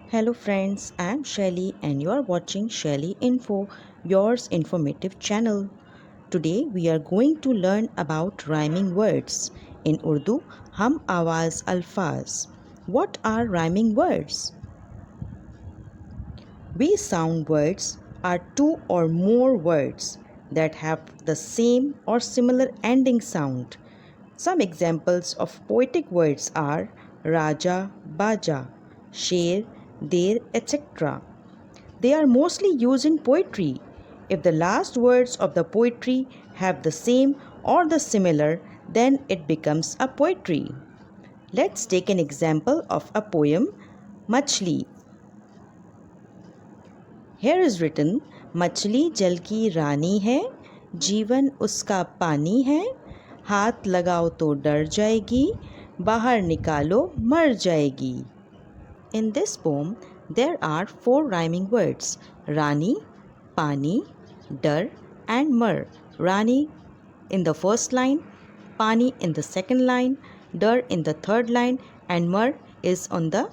Hello friends, I'm Shelly and you're watching Shelly Info, yours informative channel. Today we are going to learn about rhyming words. In Urdu, Hum Awaz Alfaz. What are rhyming words? We sound words are two or more words that have the same or similar ending sound. Some examples of poetic words are Raja, Baja, Sher, Der, etc. They are mostly used in poetry. If the last words of the poetry have the same or the similar, then it becomes a poetry. Let's take an example of a poem, Machli. Here is written, मछली जल की रानी है, जीवन उसका पानी है, हाथ लगाओ तो डर जाएगी, बाहर निकालो मर जाएगी. In this poem, there are four rhyming words, Rani, Pani, Dar and Mar. Rani in the first line, Pani in the second line, Dar in the third line and Mar is on the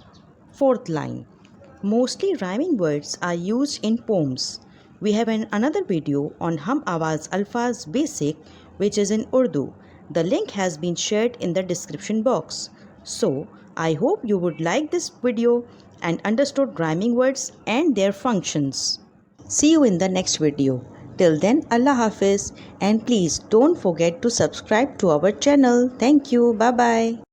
fourth line. Mostly rhyming words are used in poems. We have another video on Hum Awaz Alfaz Basic which is in Urdu. The link has been shared in the description box. So, I hope you would like this video and understood rhyming words and their functions. See you in the next video. Till then, Allah Hafiz and please don't forget to subscribe to our channel. Thank you. Bye-bye.